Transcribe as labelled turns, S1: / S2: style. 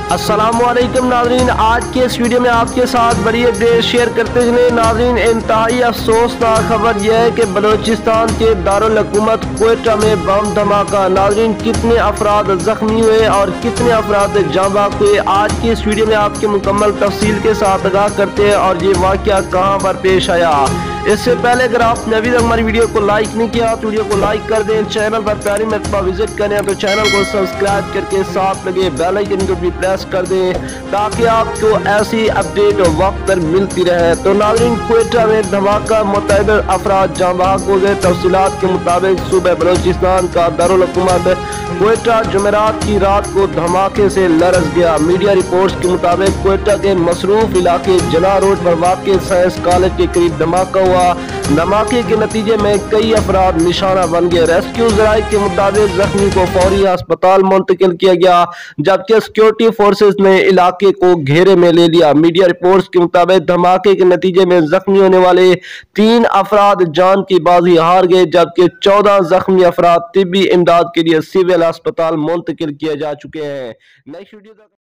S1: अस्सलामुअलैकुम नाज़रीन, आज के इस वीडियो में आपके साथ बड़ी अपडेट शेयर करते चले। नाज़रीन, इंतहाई अफसोसनाक खबर यह है कि बलूचिस्तान के दारुल हुकूमत क्वेटा में बम धमाका। नाज़रीन, कितने अफराद जख्मी हुए और कितने अफराद जाँ बहक हुए, आज की इस वीडियो में आपके मुकम्मल तफसील के साथ आगाह करते हैं और ये वाक़या कहाँ पर पेश आया। इससे पहले अगर आपने अभी तक हमारी वीडियो को लाइक नहीं किया तो वीडियो को लाइक कर दें, चैनल पर पहली मरतबा विजिट करें तो चैनल को सब्सक्राइब करके साथ लगे बेल आइकन को भी प्रेस कर दें ताकि आपको ऐसी अपडेट वक्त पर मिलती रहे। तो नाज़रीन, क्वेटा में धमाका, मुतअद्दिद अफराद जाँ बहक हो गए। तफसीलात के मुताबिक सूबे बलूचिस्तान का दारुल हुकूमत क्वेटा जुमेरात की रात को धमाके से लरस गया। मीडिया रिपोर्ट्स के मुताबिक क्वेटा के मसरूफ इलाके जना रोड पर वाक़ साइंस कॉलेज के करीब धमाका हुआ। धमाके के नतीजे में कई अफराद निशाना बन गए। रेस्क्यू ज़राए के मुताबिक जख्मी को फौरी अस्पताल मुंतकिल किया गया, जबकि सिक्योरिटी फोर्सेस ने इलाके को घेरे में ले लिया। मीडिया रिपोर्ट्स के मुताबिक धमाके के नतीजे में जख्मी होने वाले 3 अफराद जान की बाजी हार गए, जबकि 14 जख्मी अफराद तिब्बी इमदाद के लिए सिविल अस्पताल मुंतकिल किए जा चुके हैं। Next video